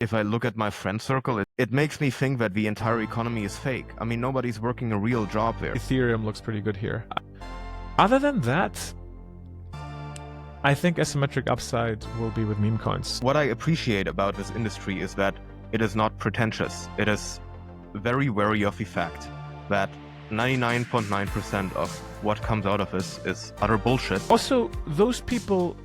If I look at my friend circle, it makes me think that the entire economy is fake. I mean, nobody's working a real job there. Ethereum looks pretty good here. Other than that, I think asymmetric upside will be with meme coins. What I appreciate about this industry is that it is not pretentious. It is very wary of the fact that 99.9% of what comes out of this is utter bullshit. Also, those people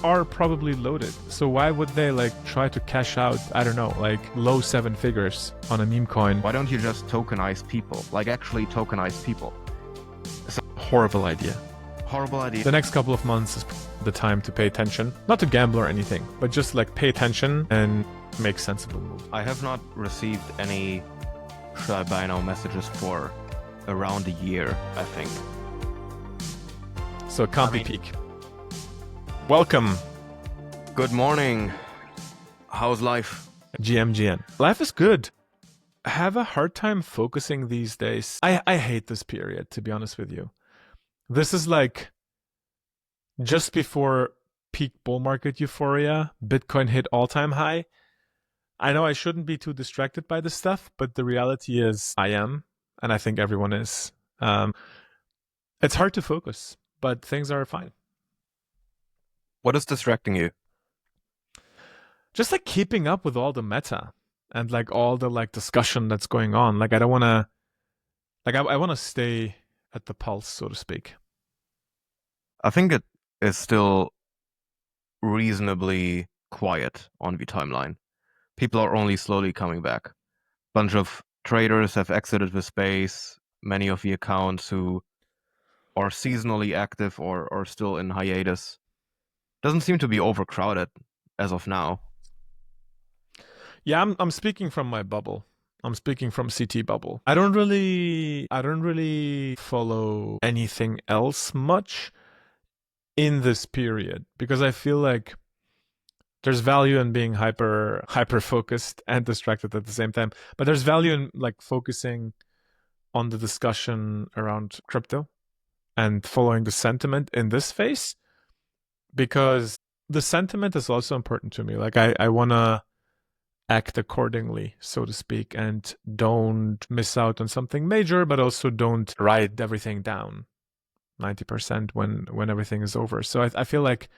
are probably loaded. So why would they like try to cash out, I don't know, like low 7 figures on a meme coin? Why don't you just tokenize people? Like actually tokenize people. It's a horrible idea. Horrible idea. The next couple of months is the time to pay attention. Not to gamble or anything, but just like pay attention and make sensible moves. I have not received any should I buy now messages for around a year, I think. So it can't be peak. Welcome. Good morning. How's life? GMGN. Life is good. I have a hard time focusing these days. I hate this period, to be honest with you. This is like just before peak bull market euphoria. Bitcoin hit all-time high. I know I shouldn't be too distracted by this stuff, but the reality is I am, and I think everyone is. It's hard to focus, but things are fine. What is distracting you? Just like keeping up with all the meta and like all the like discussion that's going on. Like I don't want to, like I want to stay at the pulse, so to speak. I think it is still reasonably quiet on the timeline. People are only slowly coming back. Bunch of traders have exited the space. Many of the accounts who are seasonally active or are still in hiatus. Doesn't seem to be overcrowded as of now. Yeah, I'm speaking from my bubble. I'm speaking from CT bubble. I don't really follow anything else much in this period because I feel like there's value in being hyper focused and distracted at the same time. But there's value in like focusing on the discussion around crypto and following the sentiment in this phase, because the sentiment is also important to me. Like I want to act accordingly, so to speak, and don't miss out on something major, but also don't write everything down 90% when everything is over. So I feel like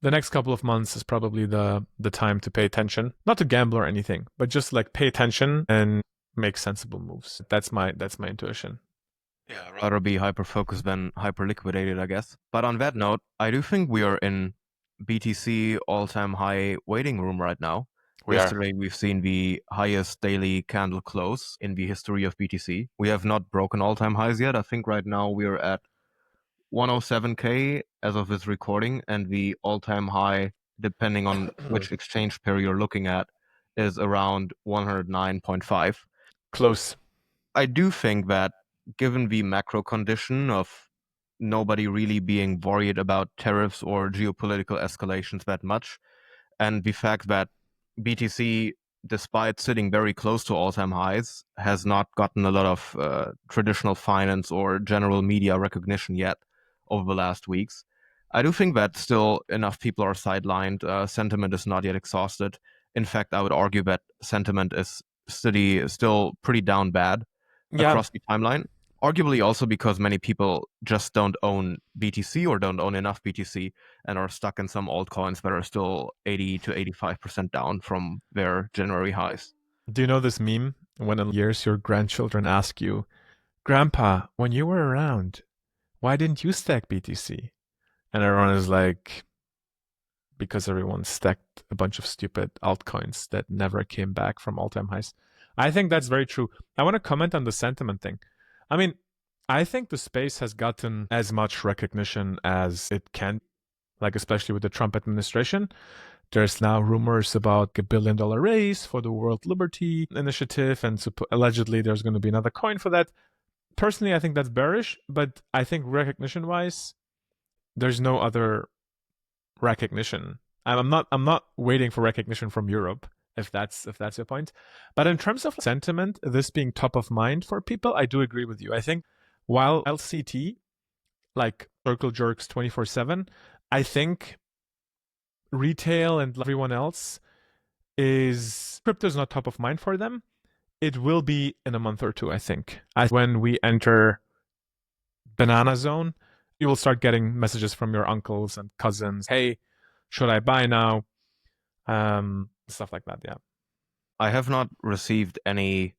the next couple of months is probably the time to pay attention, not to gamble or anything, but just like pay attention and make sensible moves. That's my intuition. Yeah, I'd rather be hyper focused than hyper liquidated, I guess. But on that note, I do think we are in BTC all-time high waiting room right now. Yesterday, we've seen the highest daily candle close in the history of BTC. We have not broken all-time highs yet. I think right now we're at 107K as of this recording, and the all-time high, depending on which exchange pair you're looking at, is around 109.5. Close. I do think that given the macro condition of nobody really being worried about tariffs or geopolitical escalations that much, and the fact that BTC, despite sitting very close to all-time highs, has not gotten a lot of traditional finance or general media recognition yet over the last weeks. I do think that still enough people are sidelined. Sentiment is not yet exhausted. In fact, I would argue that sentiment is still pretty down bad across the timeline. Arguably also because many people just don't own BTC or don't own enough BTC and are stuck in some altcoins that are still 80 to 85% down from their January highs. Do you know this meme? When in years your grandchildren ask you, Grandpa, when you were around, why didn't you stack BTC? And everyone is like, because everyone stacked a bunch of stupid altcoins that never came back from all-time highs. I think that's very true. I want to comment on the sentiment thing. I mean, I think the space has gotten as much recognition as it can, like especially with the Trump administration. There's now rumors about $1 billion raise for the World Liberty Initiative, and allegedly there's going to be another coin for that. Personally, I think that's bearish, but I think recognition-wise, there's no other recognition. I'm not waiting for recognition from Europe, if that's your point. But in terms of sentiment, this being top of mind for people, I do agree with you. I think while LCT, like circle jerks 24/7, I think retail and everyone else is crypto is not top of mind for them. It will be in a month or two, I think. When we enter banana zone, you will start getting messages from your uncles and cousins. Hey, should I buy now? Stuff like that. Yeah. I have not received any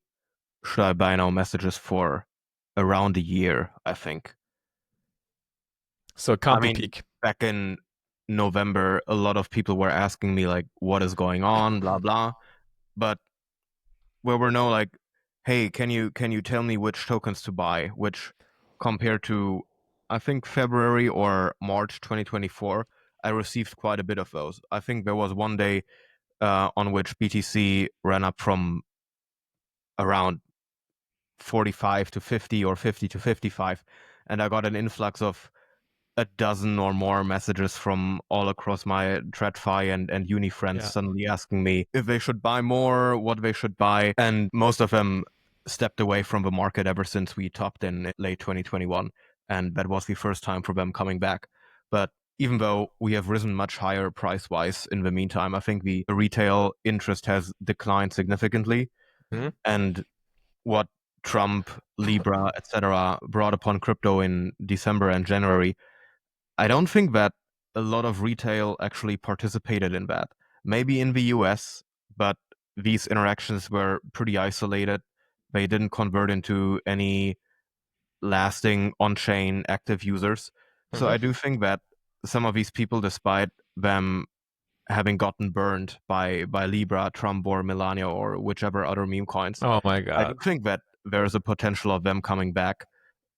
should I buy now messages for around a year, I think. So it I can't be mean, peak. back in November, a lot of people were asking me like, what is going on, blah blah. But where we're no like, hey, can you tell me which tokens to buy? Which compared to I think February or March 2024, I received quite a bit of those. I think there was one day on which BTC ran up from around 45 to 50 or 50 to 55, and I got an influx of a dozen or more messages from all across my TradFi and uni friends Yeah. suddenly asking me if they should buy more, what they should buy. And most of them stepped away from the market ever since we topped in late 2021. And that was the first time for them coming back. But even though we have risen much higher price wise in the meantime, I think the retail interest has declined significantly. Mm-hmm. And what Trump, Libra, etc., brought upon crypto in December and January, I don't think that a lot of retail actually participated in that. Maybe in the US, but these interactions were pretty isolated. They didn't convert into any lasting on chain active users. So Mm-hmm. I do think that some of these people, despite them having gotten burned by Libra, Trump, or Melania, or whichever other meme coins, Oh my I do god. think that there's a potential of them coming back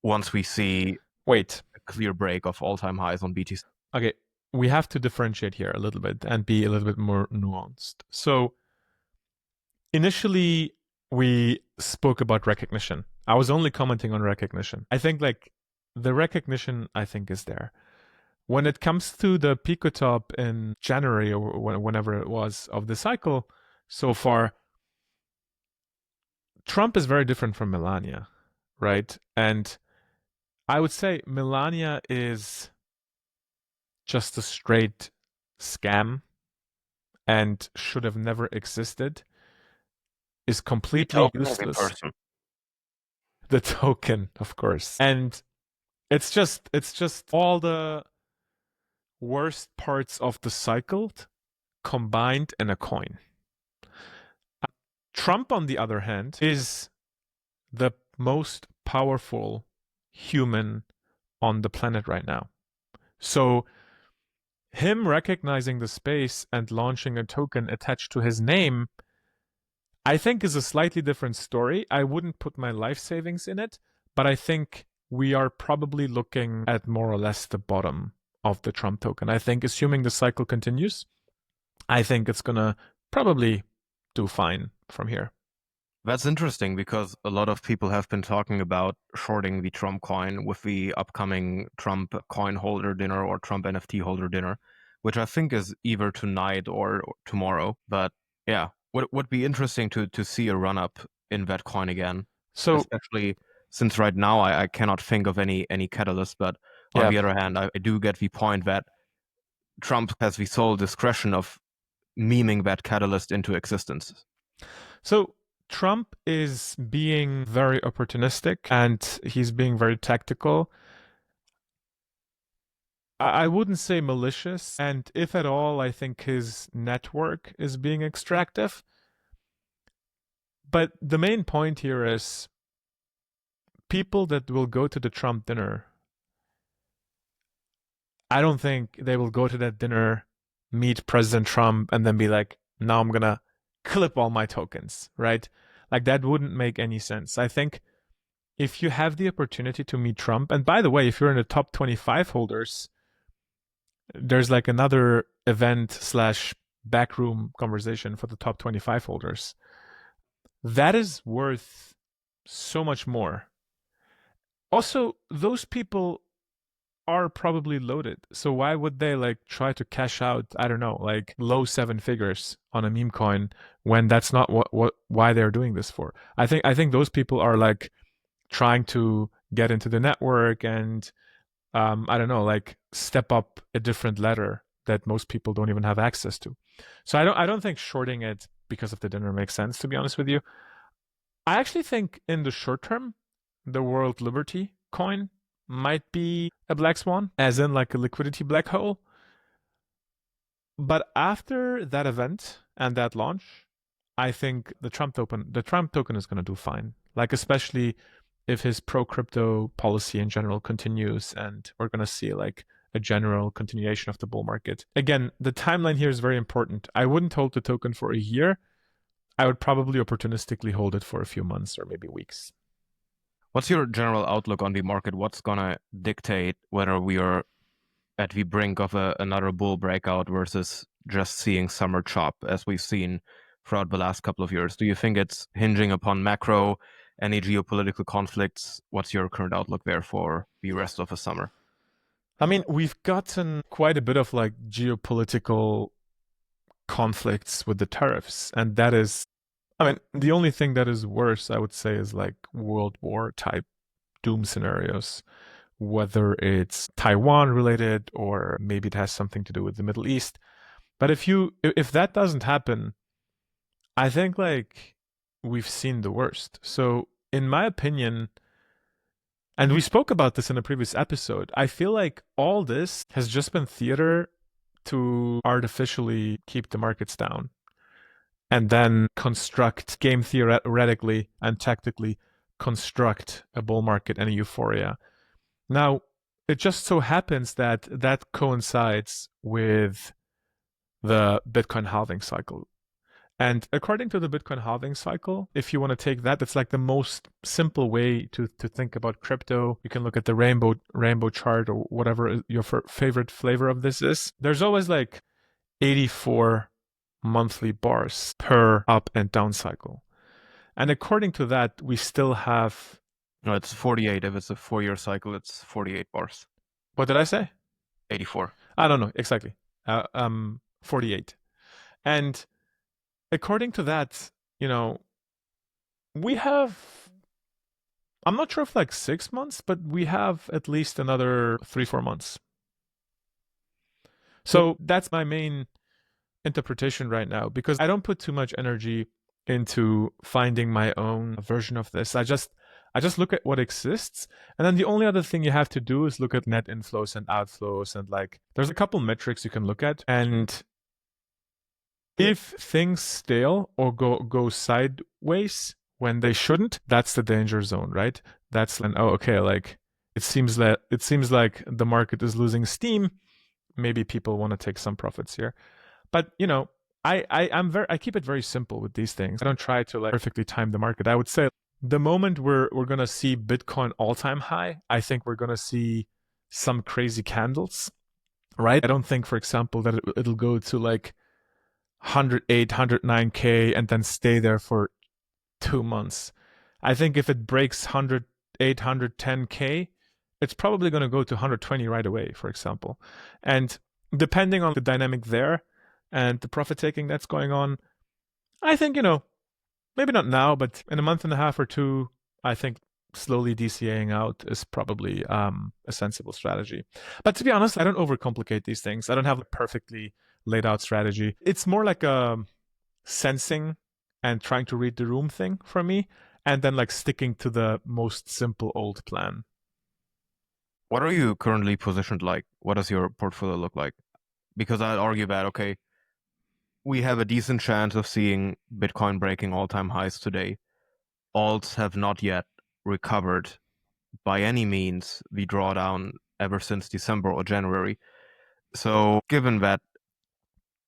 once we see Wait. a clear break of all-time highs on BTC. Okay. We have to differentiate here a little bit and be a little bit more nuanced. So initially we spoke about recognition. I was only commenting on recognition. I think like the recognition I think is there. When it comes to the Pico top in January or whenever it was of the cycle so far, Trump is very different from Melania, right? And I would say Melania is just a straight scam and should have never existed, is The completely token or the useless. person? The token, of course. And it's just all the worst parts of the cycle combined in a coin. Trump, on the other hand, is the most powerful human on the planet right now. So him recognizing the space and launching a token attached to his name, I think is a slightly different story. I wouldn't put my life savings in it, but I think we are probably looking at more or less the bottom of the Trump token. I think assuming the cycle continues, I think it's gonna probably do fine from here. That's interesting because a lot of people have been talking about shorting the Trump coin with the upcoming Trump coin holder dinner or Trump NFT holder dinner, which I think is either tonight or tomorrow. But yeah, would be interesting to see a run up in that coin again, So especially since right now I cannot think of any catalyst. But on yeah, the other hand, I do get the point that Trump has the sole discretion of memeing that catalyst into existence. so Trump is being very opportunistic and he's being very tactical. I wouldn't say malicious, and if at all, I think his network is being extractive. But the main point here is people that will go to the Trump dinner, I don't think they will go to that dinner, meet President Trump, and then be like, now I'm gonna clip all my tokens, right? Like that wouldn't make any sense. I think if you have the opportunity to meet Trump, and by the way, if you're in the top 25 holders, there's like another event slash backroom conversation for the top 25 holders. That is worth so much more. Also, those people are probably loaded. So why would they like try to cash out, I don't know, like low seven figures on a meme coin when that's not what why they're doing this for? I think those people are like trying to get into the network and I don't know, like step up a different ladder that most people don't even have access to. So I don't think shorting it because of the dinner makes sense, to be honest with you. I actually think in the short term, the World Liberty coin might be a black swan, as in like a liquidity black hole. But after that event and that launch, I think the Trump token is going to do fine. Like especially if his pro crypto policy in general continues, and we're going to see like a general continuation of the bull market. Again, the timeline here is very important. I wouldn't hold the token for a year. I would probably opportunistically hold it for a few months or maybe weeks. What's your general outlook on the market? What's gonna dictate whether we are at the brink of another bull breakout versus just seeing summer chop as we've seen throughout the last couple of years? Do you think it's hinging upon macro, any geopolitical conflicts? What's your current outlook there for the rest of the summer? I mean, we've gotten quite a bit of like geopolitical conflicts with the tariffs, and that is, I mean, the only thing that is worse, I would say, is like World War type doom scenarios, whether it's Taiwan related or maybe it has something to do with the Middle East. But if that doesn't happen, I think like we've seen the worst. So in my opinion, and we spoke about this in a previous episode, I feel like all this has just been theater to artificially keep the markets down and then construct game theoretically and tactically construct a bull market and a euphoria. Now, it just so happens that that coincides with the Bitcoin halving cycle. And according to the Bitcoin halving cycle, if you want to take that, that's like the most simple way to think about crypto. You can look at the rainbow chart or whatever your favorite flavor of this is. There's always like 84 monthly bars per up and down cycle. And according to that, we still have. No, it's 48. If it's a 4-year cycle, it's 48 bars. What did I say? 84. I don't know exactly. 48. And according to that, we have. I'm not sure if like 6 months, but we have at least another 3-4 months. So that's my main interpretation right now, because I don't put too much energy into finding my own version of this. I just look at what exists, and then the only other thing you have to do is look at net inflows and outflows, and like there's a couple metrics you can look at, and if things stale or go sideways when they shouldn't, that's the danger zone, right? That's when, oh, okay, like it seems like the market is losing steam. Maybe people want to take some profits here. But I keep it very simple with these things. I don't try to like perfectly time the market. I would say the moment we're gonna see Bitcoin all-time high, I think we're gonna see some crazy candles, right? I don't think, for example, that it'll go to like 108, 109K and then stay there for 2 months. I think if it breaks 108, 110K, it's probably going to go to 120 right away, for example. And depending on the dynamic there and the profit taking that's going on, I think, maybe not now, but in a month and a half or two, I think slowly DCAing out is probably a sensible strategy. But to be honest, I don't overcomplicate these things. I don't have a perfectly laid out strategy. It's more like a sensing and trying to read the room thing for me, and then like sticking to the most simple old plan. What are you currently positioned like? What does your portfolio look like? Because I'd argue that, okay, we have a decent chance of seeing Bitcoin breaking all-time highs today. Alts have not yet recovered by any means the drawdown ever since December or January. So given that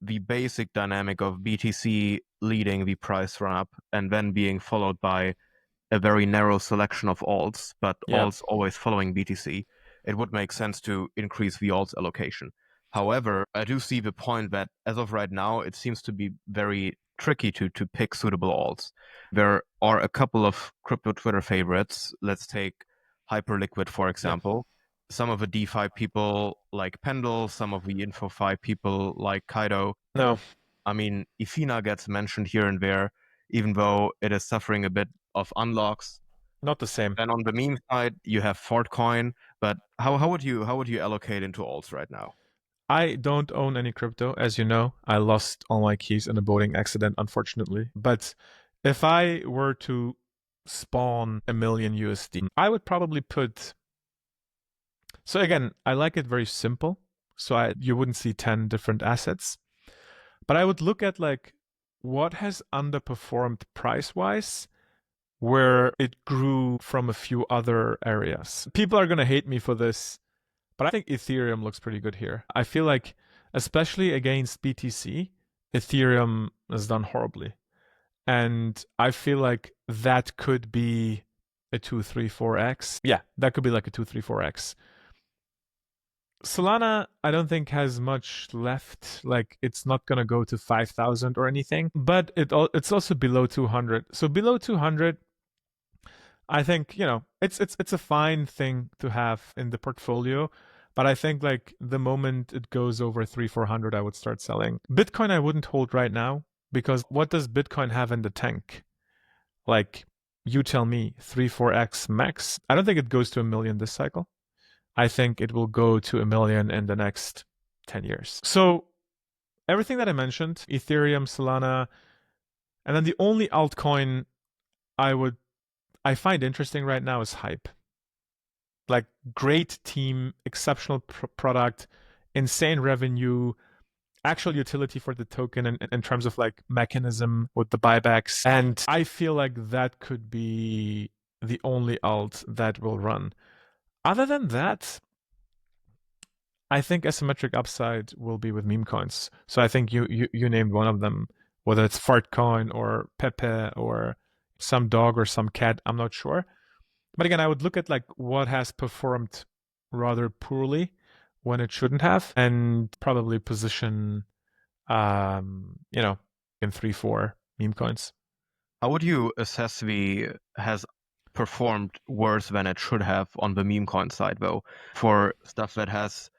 the basic dynamic of BTC leading the price run up and then being followed by a very narrow selection of alts, but Yeah. alts always following BTC, it would make sense to increase the alts allocation. However, I do see the point that as of right now, it seems to be very tricky to pick suitable alts. There are a couple of crypto Twitter favorites. Let's take Hyperliquid, for example. Some of the DeFi people like Pendle, some of the InfoFi people like Kaido. No, I mean, Ifina gets mentioned here and there, even though it is suffering a bit of unlocks. not the same. Then on the meme side, you have Fortcoin. But how would you allocate into alts right now? I don't own any crypto, as you know. I lost all my keys in a boating accident, unfortunately. But if I were to spawn a million USD, I would probably put. So again, I like it very simple. So you wouldn't see 10 different assets. But I would look at like what has underperformed price wise where it grew from a few other areas. People are going to hate me for this, but I think Ethereum looks pretty good here. I feel like, especially against BTC, Ethereum has done horribly. And I feel like that could be a 2, 3, 4x. Yeah, that could be like a 2, 3, 4x. Solana, I don't think has much left. Like it's not gonna go to 5,000 or anything, but it's also below 200. So below 200, I think it's a fine thing to have in the portfolio. But I think like the moment it goes over 300-400, I would start selling. Bitcoin I wouldn't hold right now because what does Bitcoin have in the tank? Like you tell me, 3-4x max. I don't think it goes to a million this cycle. I think it will go to a million in the next 10 years. So everything that I mentioned, Ethereum, Solana, and then the only altcoin I find interesting right now is Hype. Like great team, exceptional product, insane revenue, actual utility for the token in terms of like mechanism with the buybacks. And I feel like that could be the only alt that will run. Other than that, I think asymmetric upside will be with meme coins. So I think you named one of them, whether it's Fartcoin or Pepe or some dog or some cat, I'm not sure. But again, I would look at like what has performed rather poorly when it shouldn't have, and probably position, in 3-4 meme coins. How would you assess the has performed worse than it should have on the meme coin side, though, for stuff that has,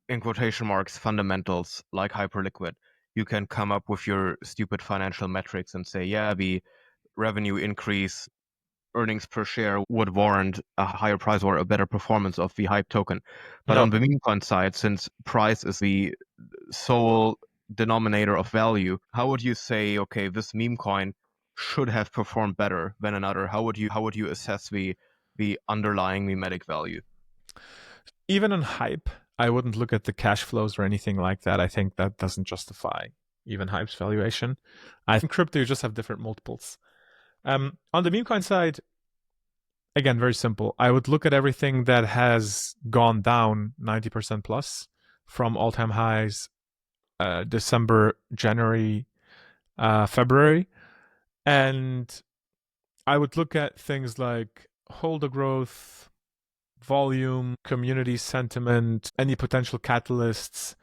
in quotation marks, fundamentals like Hyperliquid? You can come up with your stupid financial metrics and say, yeah, the revenue increase, earnings per share would warrant a higher price or a better performance of the Hype token. But No, on the meme coin side, since price is the sole denominator of value, how would you say, okay, this meme coin should have performed better than another? How would you assess the underlying memetic value? even on Hype, I wouldn't look at the cash flows or anything like that. I think that doesn't justify even Hype's valuation. I think crypto you just have different multiples. On the meme coin side, again, very simple. I would look at everything that has gone down 90% plus from all-time highs, December, January, February, and I would look at things like holder growth, volume, community sentiment, any potential catalysts.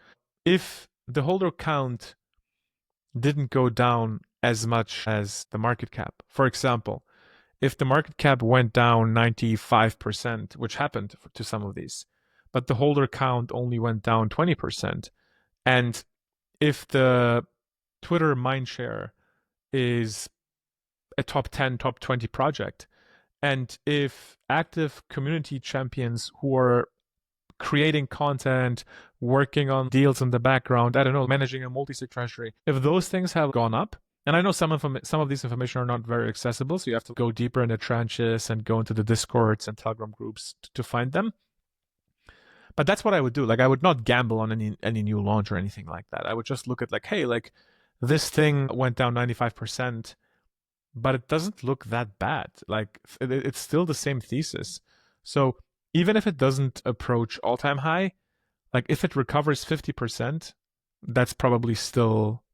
If the holder count didn't go down as much as the market cap, for example, if the market cap went down 95%, which happened to some of these, but the holder count only went down 20%, and if the Twitter mindshare is a top 10, top 20 project, and if active community champions who are creating content, working on deals in the background, I don't know, managing a multi-sig treasury, if those things have gone up, and I know some of these information are not very accessible, so you have to go deeper in the trenches and go into the discords and telegram groups to find them. But that's what I would do. Like I would not gamble on any new launch or anything like that. I would just look at like, hey, like this thing went down 95%, but it doesn't look that bad. Like it's still the same thesis. So even if it doesn't approach all-time high, like if it recovers 50%, that's probably still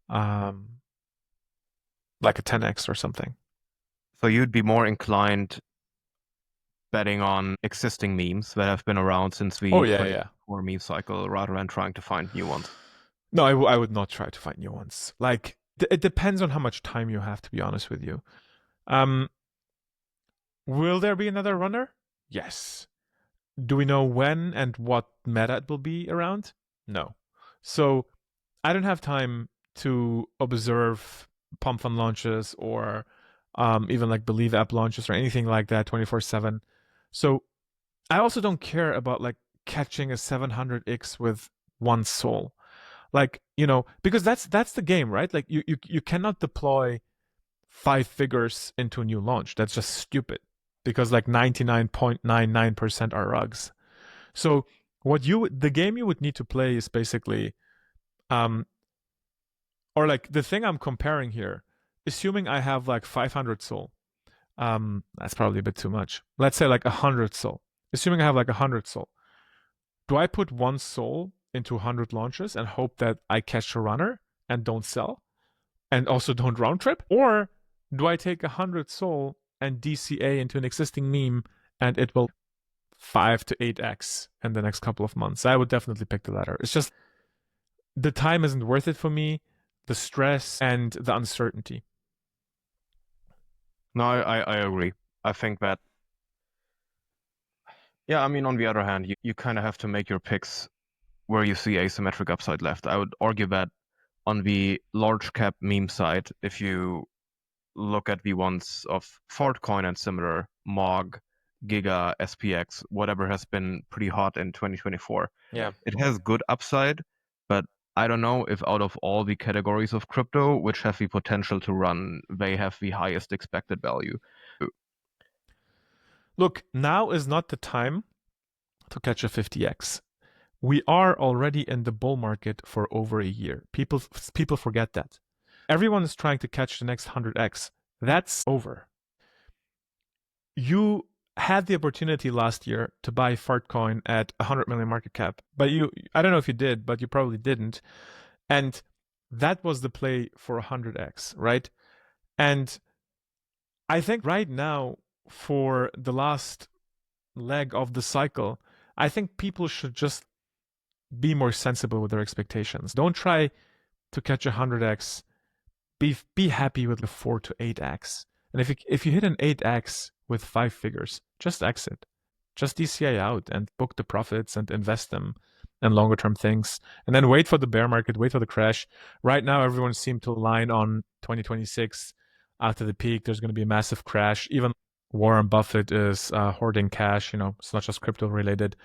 like a 10x or something. So you'd be more inclined betting on existing memes that have been around since Oh the yeah, yeah. 24 meme cycle rather than trying to find new ones. No, I would not try to find new ones. Like it depends on how much time you have, to be honest with you. Um, will there be another runner? Yes. Do we know when and what meta it will be around? No. So I don't have time to observe pump fund launches or even like Believe app launches or anything like that 24/7. So I also don't care about like catching a 700x with one soul. Like, because that's the game, right? Like you cannot deploy 5 figures into a new launch. That's just stupid because like 99.99% are rugs. So the game you would need to play is basically um or like the thing I'm comparing here, assuming I have like 500 soul. That's probably a bit too much. Let's say like 100 soul. Assuming I have like 100 soul. Do I put one soul into 100 launches and hope that I catch a runner and don't sell and also don't round trip? Or do I take 100 soul and DCA into an existing meme and it will 5 to 8x in the next couple of months? I would definitely pick the latter. It's just the time isn't worth it for me, the stress and the uncertainty. No, I agree. I think that, yeah, I mean, on the other hand, you kind of have to make your picks where you see asymmetric upside left. I would argue that on the large cap meme side, if you look at the ones of Fartcoin and similar, MOG, Giga, SPX, whatever has been pretty hot in 2024, Yeah. it has good upside, but I don't know if out of all the categories of crypto which have the potential to run, they have the highest expected value. Look, now is not the time to catch a 50x. We are already in the bull market for over a year. People forget that. Everyone is trying to catch the next 100x. That's over. You had the opportunity last year to buy Fartcoin at 100 million market cap, but I don't know if you did, but you probably didn't. And that was the play for 100x, right? And I think right now, for the last leg of the cycle, I think people should just be more sensible with their expectations. Don't try to catch 100x. Be happy with the 4 to 8x. And if you hit an 8x with 5 figures, just exit. Just DCA out and book the profits and invest them in longer term things. And then wait for the bear market, wait for the crash. Right now, everyone seemed to align on 2026. After the peak, there's going to be a massive crash. Even Warren Buffett is hoarding cash. It's not just crypto related.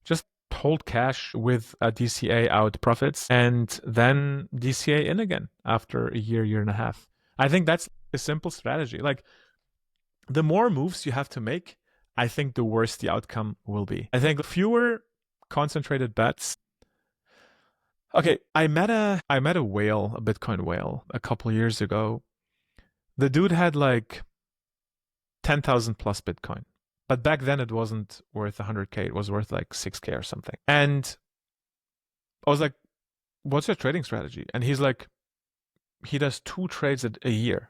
Just hold cash with a DCA out profits and then DCA in again after a year and a half. I think that's a simple strategy. Like, the more moves you have to make, I think the worse the outcome will be. I think fewer concentrated bets. Okay, I met a whale, a Bitcoin whale, a couple years ago. The dude had like 10,000 plus Bitcoin. But back then it wasn't worth 100K. It was worth like 6K or something. And I was like, what's your trading strategy? And he's like, he does 2 trades a year.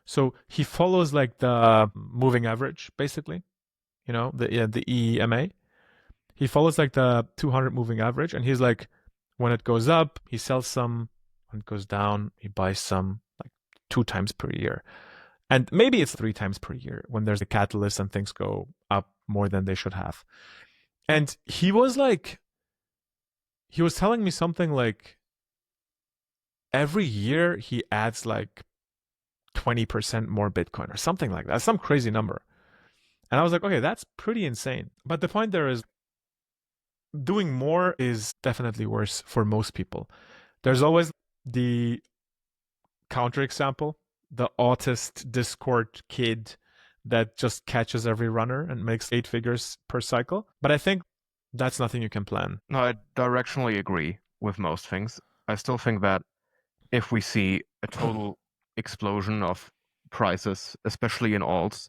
So he follows like the moving average, basically, the EMA. He follows like the 200 moving average. And he's like, when it goes up, he sells some. When it goes down, he buys some, like 2 times per year. And maybe it's 3 times per year when there's a catalyst and things go up more than they should have. And he was telling me something like every year he adds like 20% more Bitcoin or something like that, some crazy number. And I was like, okay, that's pretty insane. But the point there is, doing more is definitely worse for most people. There's always the counterexample, the autist Discord kid that just catches every runner and makes 8 figures per cycle. But I think that's nothing you can plan. No, I directionally agree with most things. I still think that if we see a total explosion of prices, especially in alts,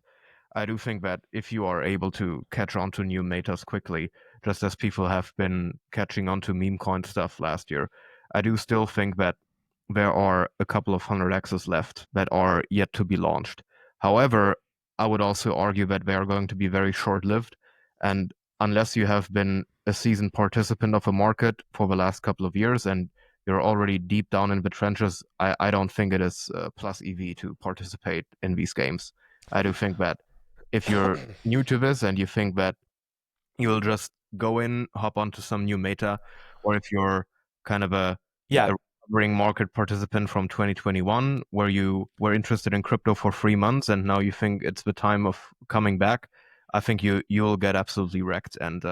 I do think that if you are able to catch on to new metas quickly, just as people have been catching on to meme coin stuff last year, I do still think that there are a couple of 100x's left that are yet to be launched. However, I would also argue that they are going to be very short-lived, and unless you have been a seasoned participant of a market for the last couple of years and you're already deep down in the trenches, I don't think it is plus EV to participate in these games. I do think that if you're new to this and you think that you'll just go in, hop onto some new meta, or if you're kind of a recovering market participant from 2021 where you were interested in crypto for 3 months and now you think it's the time of coming back, I think you'll get absolutely wrecked. And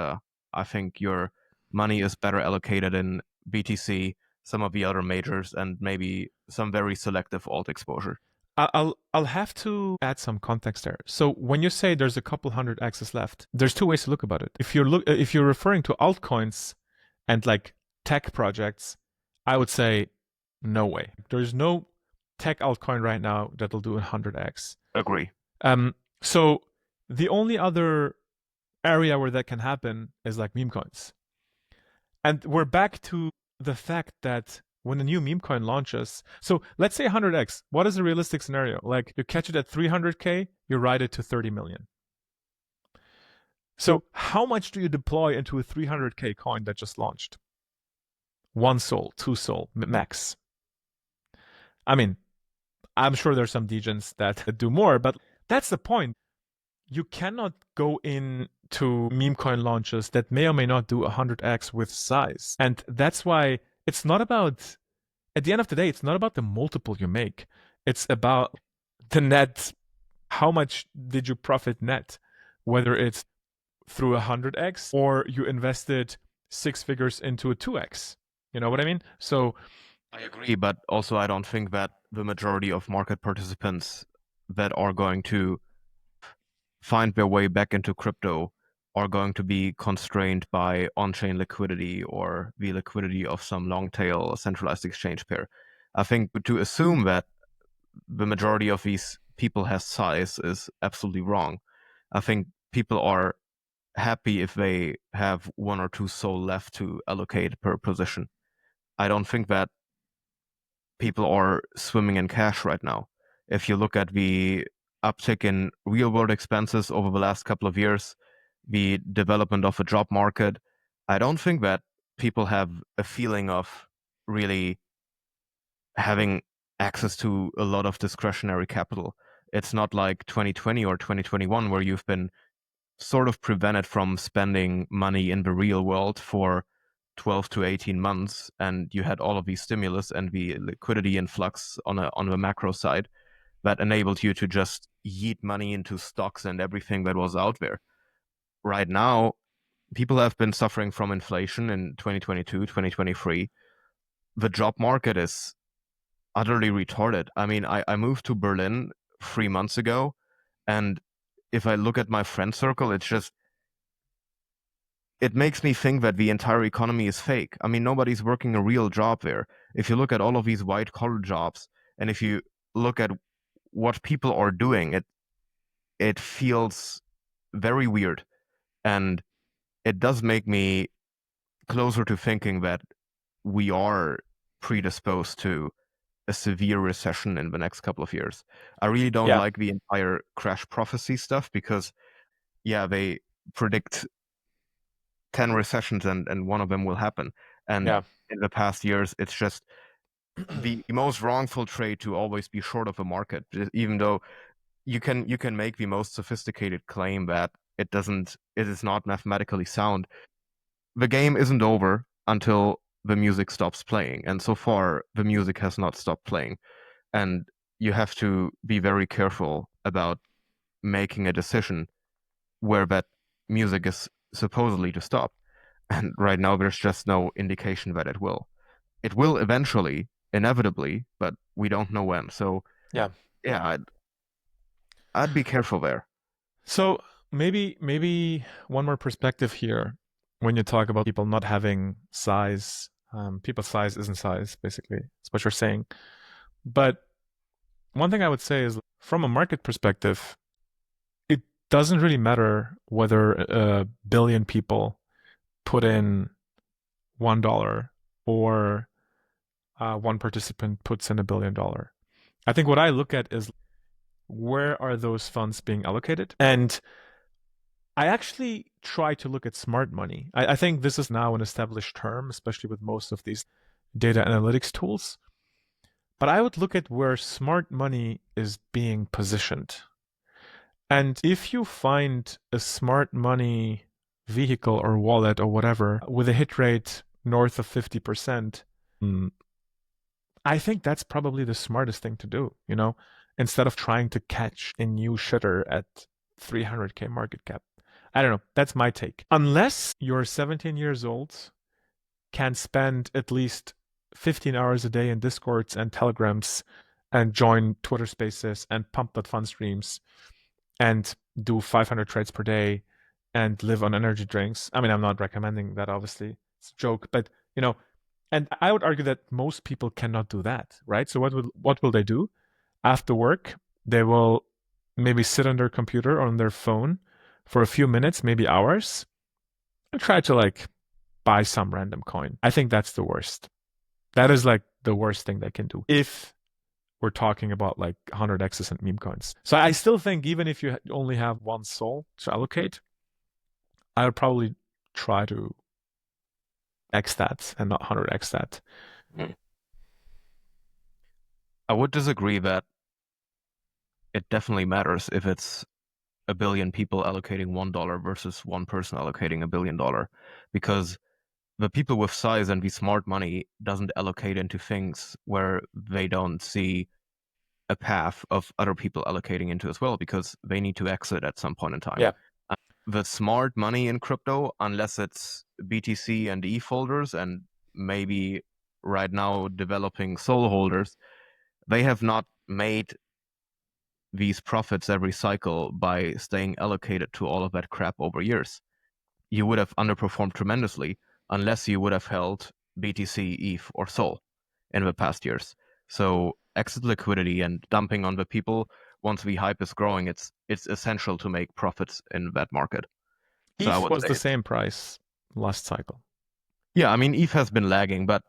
I think you're money is better allocated in BTC, some of the other majors, and maybe some very selective alt exposure. I'll have to add some context there. So when you say there's a couple hundred X's left, there's two ways to look about it. If you're referring to altcoins and like tech projects, I would say no way. There's no tech altcoin right now that'll do 100x. Agree. So the only other area where that can happen is like meme coins. And we're back to the fact that when a new meme coin launches, so let's say 100x, what is a realistic scenario? Like you catch it at 300K, you ride it to 30 million. So how much do you deploy into a 300K coin that just launched? 1 sol, 2 sol, max. I mean, I'm sure there's some degens that do more, but that's the point. You cannot go into meme coin launches that may or may not do 100x with size. And that's why it's not about, at the end of the day, it's not about the multiple you make. It's about the net. How much did you profit net? Whether it's through 100x or you invested 6 figures into a 2x. You know what I mean? So I agree, but also I don't think that the majority of market participants that are going to find their way back into crypto are going to be constrained by on-chain liquidity or the liquidity of some long-tail centralized exchange pair. I think to assume that the majority of these people has size is absolutely wrong. I think people are happy if they have 1 or 2 SOL left to allocate per position. I don't think that people are swimming in cash right now. If you look at the uptick in real world expenses over the last couple of years, the development of the job market, I don't think that people have a feeling of really having access to a lot of discretionary capital. It's not like 2020 or 2021 where you've been sort of prevented from spending money in the real world for 12 to 18 months, and you had all of these stimulus and the liquidity influx on the macro side that enabled you to just yeet money into stocks and everything that was out there. Right now, people have been suffering from inflation in 2022, 2023. The job market is utterly retarded. I mean, I moved to Berlin 3 months ago, and if I look at my friend circle, it makes me think that the entire economy is fake. I mean, nobody's working a real job there. If you look at all of these white collar jobs, and if you look at what people are doing, it feels very weird, and it does make me closer to thinking that we are predisposed to a severe recession in the next couple of years. I really don't like the entire crash prophecy stuff because, yeah, they predict 10 recessions and one of them will happen. And in the past years, it's just the most wrongful trade to always be short of a market, even though you can make the most sophisticated claim that it is not mathematically sound. The game isn't over until the music stops playing, and so far the music has not stopped playing. And you have to be very careful about making a decision where that music is supposedly to stop. And right now there's just no indication that it will. It will eventually, inevitably, but we don't know when. So yeah, I'd be careful there. So maybe one more perspective here when you talk about people not having size. People's size isn't size, basically. That's what you're saying. But one thing I would say is from a market perspective, it doesn't really matter whether a billion people put in $1 or one participant puts in $1 billion. I think what I look at is where are those funds being allocated? And I actually try to look at smart money. I think this is now an established term, especially with most of these data analytics tools. But I would look at where smart money is being positioned. And if you find a smart money vehicle or wallet or whatever with a hit rate north of 50%, I think that's probably the smartest thing to do, you know, instead of trying to catch a new shitter at 300K market cap. I don't know. That's my take. Unless you're 17 years old can spend at least 15 hours a day in Discords and Telegrams and join Twitter Spaces and pump that fun streams and do 500 trades per day and live on energy drinks. I mean, I'm not recommending that, obviously. It's a joke, but and I would argue that most people cannot do that, right? So what will they do? After work, they will maybe sit on their computer or on their phone for a few minutes, maybe hours, and try to like buy some random coin. I think that's the worst. That is like the worst thing they can do if we're talking about like 100x's and meme coins. So I still think even if you only have one soul to allocate, I would probably try to X that and not 100x that. I would disagree that it definitely matters if it's a billion people allocating $1 versus one person allocating $1 billion, because the people with size and the smart money doesn't allocate into things where they don't see a path of other people allocating into as well, because they need to exit at some point in time. Yeah. The smart money in crypto, unless it's BTC and ETH holders and maybe right now developing SOL holders, they have not made these profits every cycle by staying allocated to all of that crap over years. You would have underperformed tremendously unless you would have held BTC, ETH, or SOL in the past years. So exit liquidity and dumping on the people once the hype is growing, it's essential to make profits in that market. So I ETH would was say the same price last cycle. yeah, I mean ETH has been lagging, but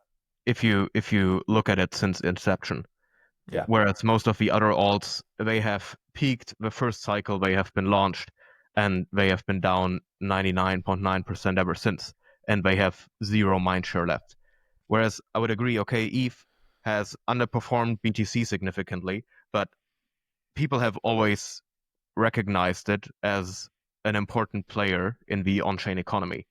if you look at it since inception, Yeah. whereas most of the other alts, they have peaked the first cycle they have been launched, and they have been down 99.9% ever since, and they have zero mindshare left. Whereas I would agree, okay, ETH has underperformed BTC significantly, but people have always recognized it as an important player in the on-chain economy.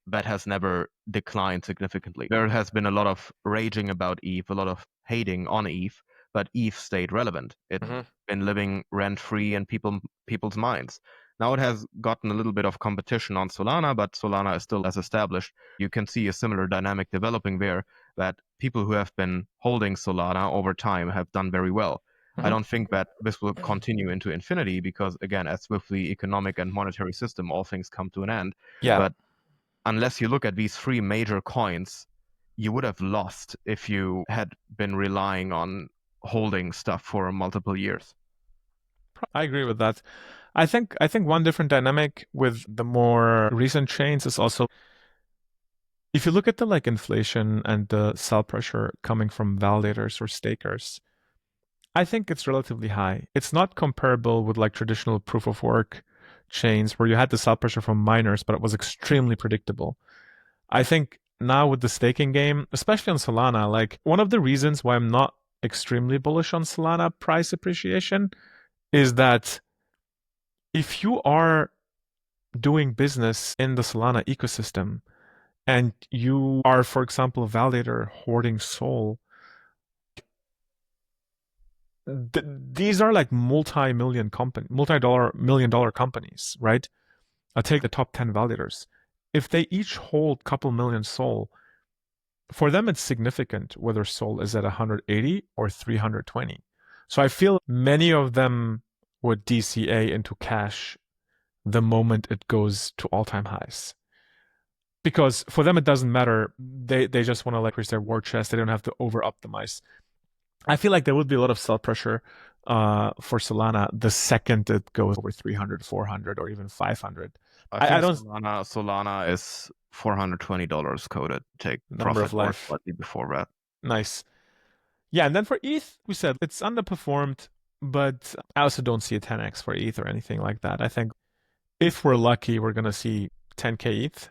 That has never declined significantly. There has been a lot of raging about ETH, a lot of hating on ETH, but ETH stayed relevant. It's been living rent-free in people's minds. Now it has gotten a little bit of competition on Solana, but Solana is still as established. You can see a similar dynamic developing there, that people who have been holding Solana over time have done very well. I don't think that this will continue into infinity because, again, as with the economic and monetary system, all things come to an end. Yeah. But unless you look at these three major coins, you would have lost if you had been relying on holding stuff for multiple years. I agree with that. I think one different dynamic with the more recent chains is also if you look at the like inflation and the sell pressure coming from validators or stakers, I think it's relatively high. It's not comparable with like traditional proof of work chains where you had the sell pressure from miners, but it was extremely predictable. I think now with the staking game, especially on Solana, like one of the reasons why I'm not extremely bullish on Solana price appreciation is that if you are doing business in the Solana ecosystem and you are, for example, a validator hoarding SOL, these are like multi-dollar million dollar companies, right? I take the top 10 validators. If they each hold a couple million SOL, for them it's significant whether SOL is at 180 or 320. So I feel many of them would DCA into cash the moment it goes to all-time highs. Because for them it doesn't matter. They just want to like increase their war chest. They don't have to over optimize. I feel like there would be a lot of sell pressure for Solana the second it goes over 300, 400, or even 500. I think I don't Solana is $420 coded. Take number of profit or life. slightly before that. Nice. Yeah, and then for ETH, we said it's underperformed, but I also don't see a 10x for ETH or anything like that. I think if we're lucky, we're gonna see 10k ETH.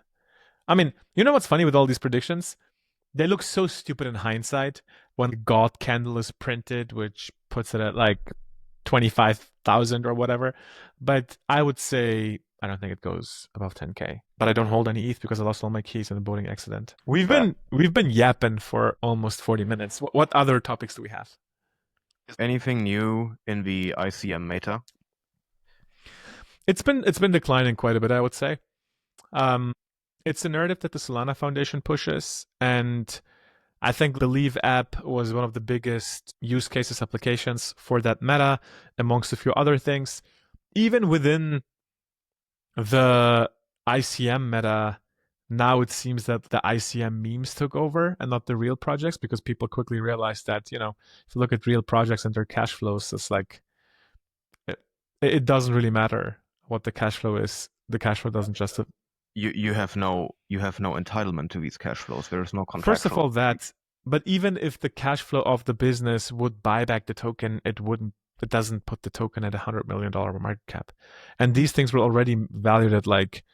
I mean, you know what's funny with all these predictions? They look so stupid in hindsight when the God candle is printed, which puts it at like 25,000 or whatever. But I would say I don't think it goes above 10k. But I don't hold any ETH because I lost all my keys in a boating accident. We've been yapping for almost 40 minutes. What other topics do we have? Anything new in the ICM meta? It's been declining quite a bit, I would say. It's a narrative that the Solana Foundation pushes, and I think Believe app was one of the biggest use cases applications for that meta, amongst a few other things. Even within the ICM meta, now it seems that the ICM memes took over and not the real projects, because people quickly realized that, if you look at real projects and their cash flows, it's like it, it doesn't really matter what the cash flow is. The cash flow doesn't just. You have no entitlement to these cash flows. There is no First of contractual. all, that, but even if the cash flow of the business would buy back the token, it wouldn't. It doesn't put the token at $100 million market cap, and these things were already valued at like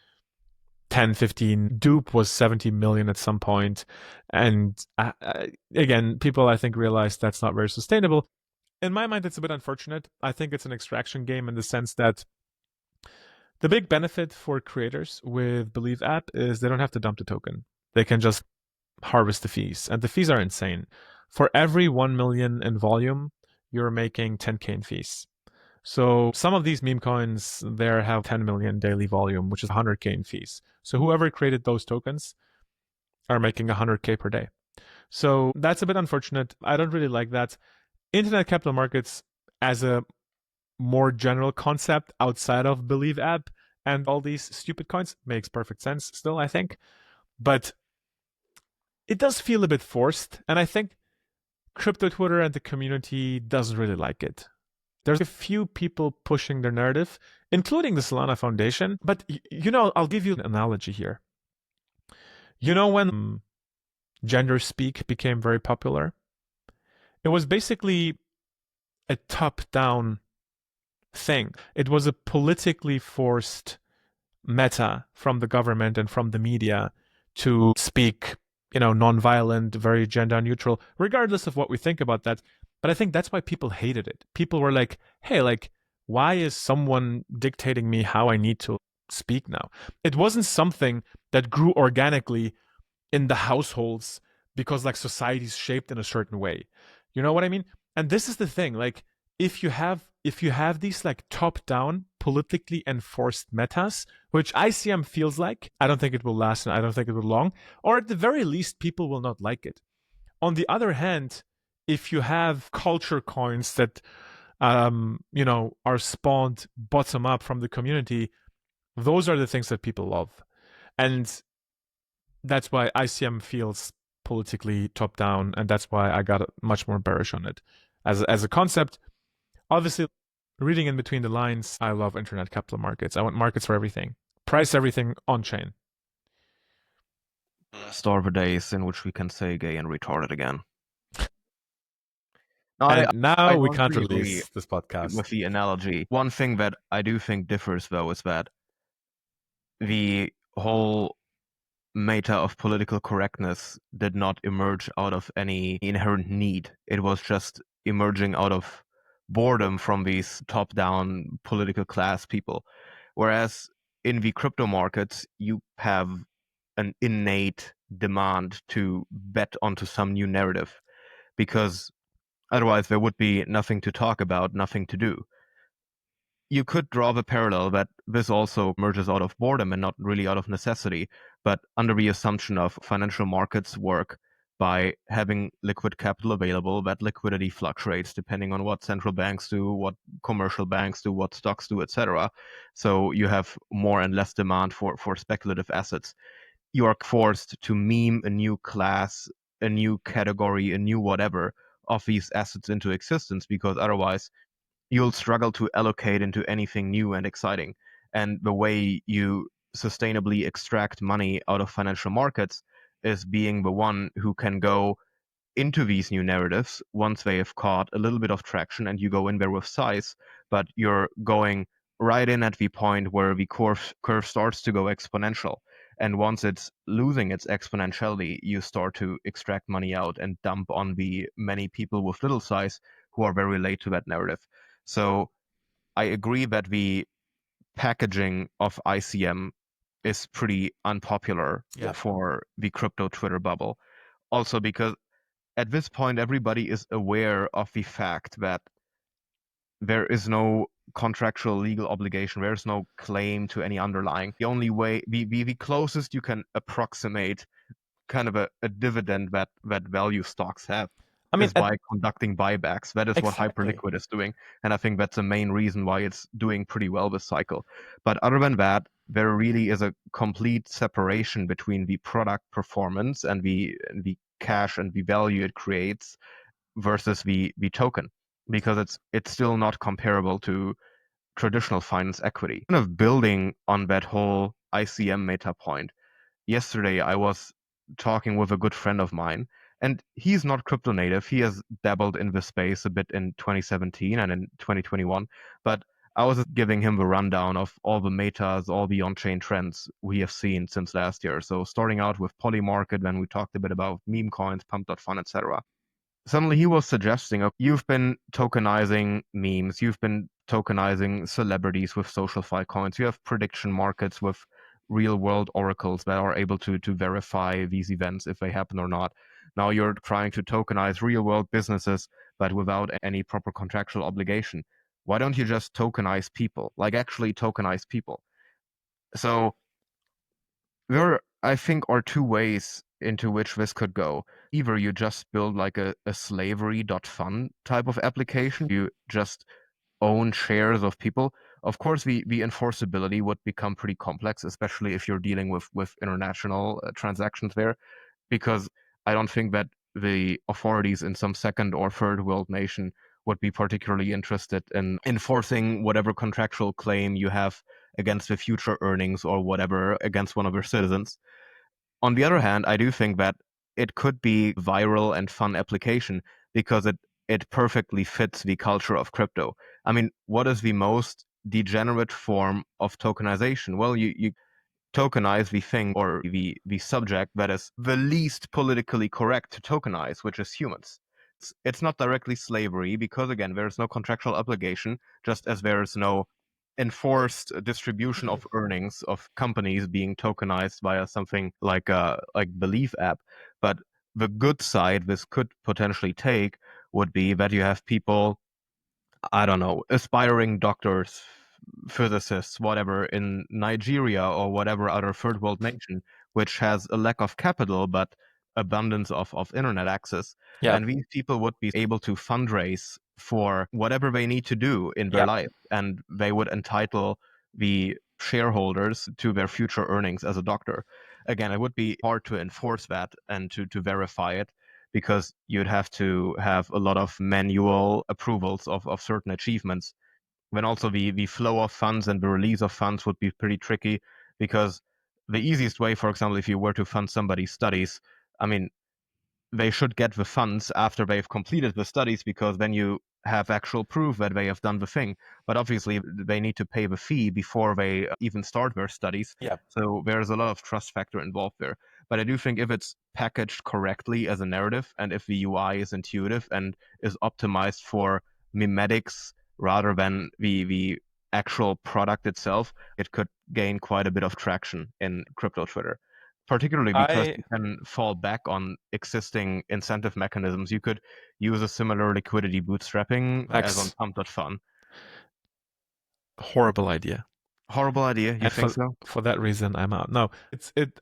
10, 15. Dupe was 70 million at some point, and again, people I think realized that's not very sustainable. In my mind, it's a bit unfortunate. I think it's an extraction game in the sense that the big benefit for creators with Believe app is they don't have to dump the token. They can just harvest the fees, and the fees are insane. For every 1 million in volume, you're making 10K in fees. So some of these meme coins there have 10 million daily volume, which is 100K in fees. So whoever created those tokens are making 100K per day. So that's a bit unfortunate. I don't really like that. Internet capital markets as a more general concept outside of Believe app and all these stupid coins makes perfect sense still, I think. But it does feel a bit forced, and I think crypto Twitter and the community doesn't really like it. There's a few people pushing their narrative, including the Solana Foundation. But, I'll give you an analogy here. When gender speak became very popular, it was basically a top down thing. It was a politically forced meta from the government and from the media to speak, non-violent, very gender neutral, regardless of what we think about that. But I think that's why people hated it. People were like, hey, like, why is someone dictating me how I need to speak now? It wasn't something that grew organically in the households because like society's shaped in a certain way. You know what I mean? And this is the thing, like if you have these like top down politically enforced metas, which ICM feels like, I don't think it will last and I don't think it will long, or at the very least people will not like it. On the other hand, if you have culture coins that are spawned bottom up from the community, those are the things that people love. And that's why ICM feels politically top down, and that's why I got much more bearish on it. As a concept, obviously, reading in between the lines, I love internet capital markets. I want markets for everything. Price everything on chain. Store the days in which we can say gay and retarded again. No, I And now I we can't largely agree release this podcast. with the analogy. One thing that I do think differs, though, is that the whole meta of political correctness did not emerge out of any inherent need. It was just emerging out of boredom from these top-down political class people. Whereas in the crypto markets, you have an innate demand to bet onto some new narrative because otherwise there would be nothing to talk about, nothing to do. You could draw the parallel that this also emerges out of boredom and not really out of necessity, but under the assumption of financial markets work by having liquid capital available, that liquidity fluctuates depending on what central banks do, what commercial banks do, what stocks do, etc. So you have more and less demand for speculative assets. You are forced to meme a new class, a new category, a new whatever of these assets into existence because otherwise you'll struggle to allocate into anything new and exciting. And the way you sustainably extract money out of financial markets is being the one who can go into these new narratives once they have caught a little bit of traction and you go in there with size, but you're going right in at the point where the curve starts to go exponential. And once it's losing its exponentiality, you start to extract money out and dump on the many people with little size who are very late to that narrative. So I agree that the packaging of ICM is pretty unpopular Yeah. for the crypto Twitter bubble. Also, because at this point, everybody is aware of the fact that there is no contractual legal obligation. There's no claim to any underlying. The only way, the closest you can approximate kind of a dividend that value stocks have I mean, is by conducting buybacks. That is what exactly. Hyperliquid is doing. And I think that's the main reason why it's doing pretty well this cycle. But other than that, there really is a complete separation between the product performance and the cash and the value it creates versus the token, because it's still not comparable to traditional finance equity. Kind of building on that whole ICM meta point, yesterday I was talking with a good friend of mine, and he's not crypto native. He has dabbled in the space a bit in 2017 and in 2021, but I was just giving him the rundown of all the metas, all the on-chain trends we have seen since last year. So starting out with Polymarket, then we talked a bit about meme coins, Pump.fun, etc. Suddenly he was suggesting, okay, you've been tokenizing memes, you've been tokenizing celebrities with SocialFi coins, you have prediction markets with real world oracles that are able to verify these events if they happen or not. Now you're trying to tokenize real world businesses, but without any proper contractual obligation. Why don't you just tokenize people? Like actually tokenize people. So there, I think, are two ways into which this could go. Either you just build like a slavery.fun type of application, you just own shares of people. Of course, the enforceability would become pretty complex, especially if you're dealing with international transactions there, because I don't think that the authorities in some second or third world nation would be particularly interested in enforcing whatever contractual claim you have against the future earnings or whatever against one of their citizens. On the other hand, I do think that it could be viral and fun application because it perfectly fits the culture of crypto. I mean, what is the most degenerate form of tokenization? Well, you tokenize the thing or the subject that is the least politically correct to tokenize, which is humans. It's not directly slavery because, again, there's no contractual obligation, just as there is no enforced distribution of earnings of companies being tokenized via something like Belief app. But the good side this could potentially take would be that you have people, I don't know, aspiring doctors, physicists, whatever, in Nigeria or whatever other third world nation, which has a lack of capital but abundance of internet access. Yeah. And these people would be able to fundraise for whatever they need to do in their Yeah. life. And they would entitle the shareholders to their future earnings as a doctor. Again, it would be hard to enforce that and to verify it because you'd have to have a lot of manual approvals of certain achievements. Then also the flow of funds and the release of funds would be pretty tricky because the easiest way, for example, if you were to fund somebody's studies, I mean, they should get the funds after they've completed the studies because then you have actual proof that they have done the thing. But obviously, they need to pay the fee before they even start their studies. Yeah. So there's a lot of trust factor involved there. But I do think if it's packaged correctly as a narrative and if the UI is intuitive and is optimized for mimetics rather than the actual product itself, it could gain quite a bit of traction in crypto Twitter, particularly because I you can fall back on existing incentive mechanisms. You could use a similar liquidity bootstrapping as on Max, Pump.fun. horrible idea. Horrible idea, you And think so? for that reason I'm out. No,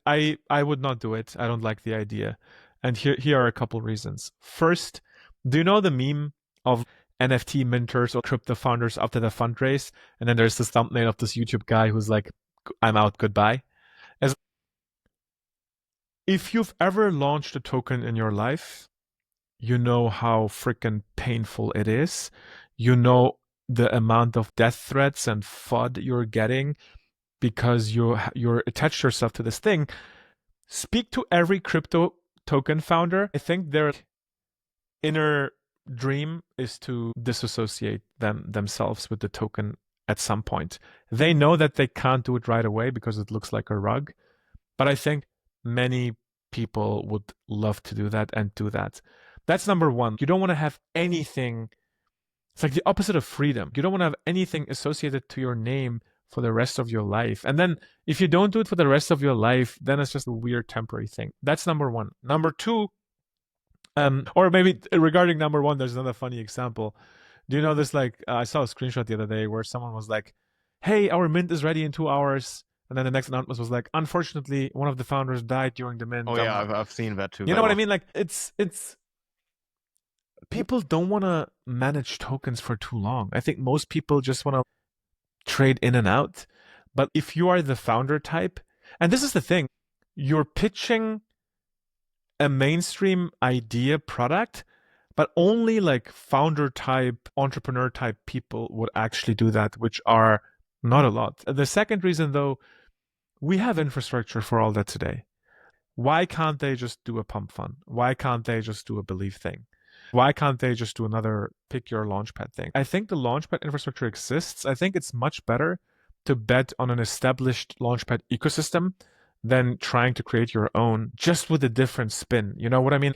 I would not do it. I don't like the idea. And here are a couple reasons. First, do you know the meme of NFT minters or crypto founders after the fundraise? And then there's this thumbnail of this YouTube guy who's like, I'm out, goodbye. As if you've ever launched a token in your life, you know how freaking painful it is. You know the amount of death threats and FUD you're getting because you're attached yourself to this thing. Speak to every crypto token founder. I think their inner dream is to disassociate themselves with the token at some point. They know that they can't do it right away because it looks like a rug, but I think many people would love to do that and do that. That's number one. You don't want to have anything. It's like the opposite of freedom. You don't want to have anything associated to your name for the rest of your life. And then if you don't do it for the rest of your life, then it's just a weird temporary thing. That's number one. Number two, or maybe regarding number one, there's another funny example. Do you know this? Like, I saw a screenshot the other day where someone was like, "Hey, our mint is ready in 2 hours," and then the next announcement was like, "Unfortunately, one of the founders died during the Oh mint." yeah, I've seen that too. You know That what I was mean? Like, it's people don't want to manage tokens for too long. I think most people just want to trade in and out. But if you are the founder type, and this is the thing, you're pitching a mainstream idea product, but only like founder type, entrepreneur type people would actually do that, which are not a lot. The second reason, though, we have infrastructure for all that today. Why can't they just do a pump fund? Why can't they just do a belief thing? Why can't they just do another pick your launchpad thing? I think the launchpad infrastructure exists. I think it's much better to bet on an established launchpad ecosystem than trying to create your own just with a different spin. You know what I mean?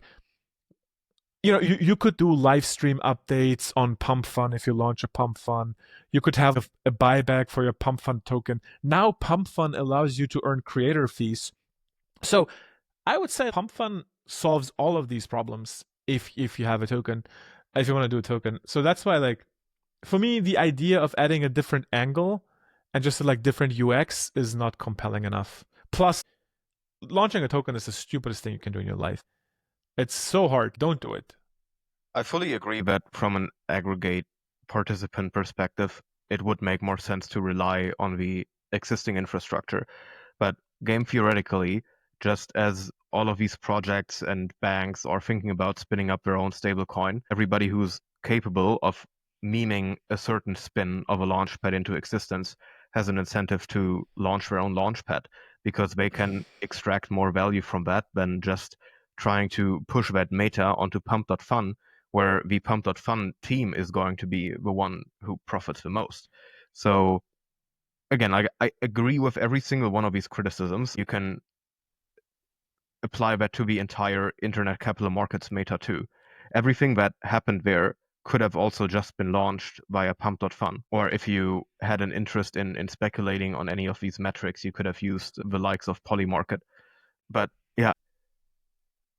You know, you could do live stream updates on Pump Fund if you launch a Pump Fund. You could have a buyback for your Pump Fund token. Now, Pump Fund allows you to earn creator fees. So I would say Pump Fund solves all of these problems if you have a token, if you want to do a token. So that's why, like, for me, the idea of adding a different angle and just like different UX is not compelling enough. Plus, launching a token is the stupidest thing you can do in your life. It's so hard. Don't do it. I fully agree that from an aggregate participant perspective, it would make more sense to rely on the existing infrastructure. But game theoretically, just as all of these projects and banks are thinking about spinning up their own stablecoin, everybody who's capable of memeing a certain spin of a launchpad into existence has an incentive to launch their own launchpad because they can extract more value from that than just trying to push that meta onto pump.fun, where the pump.fun team is going to be the one who profits the most. So again, I agree with every single one of these criticisms. You can apply that to the entire internet capital markets meta too. Everything that happened there could have also just been launched via pump.fun. Or if you had an interest in speculating on any of these metrics, you could have used the likes of Polymarket. But yeah,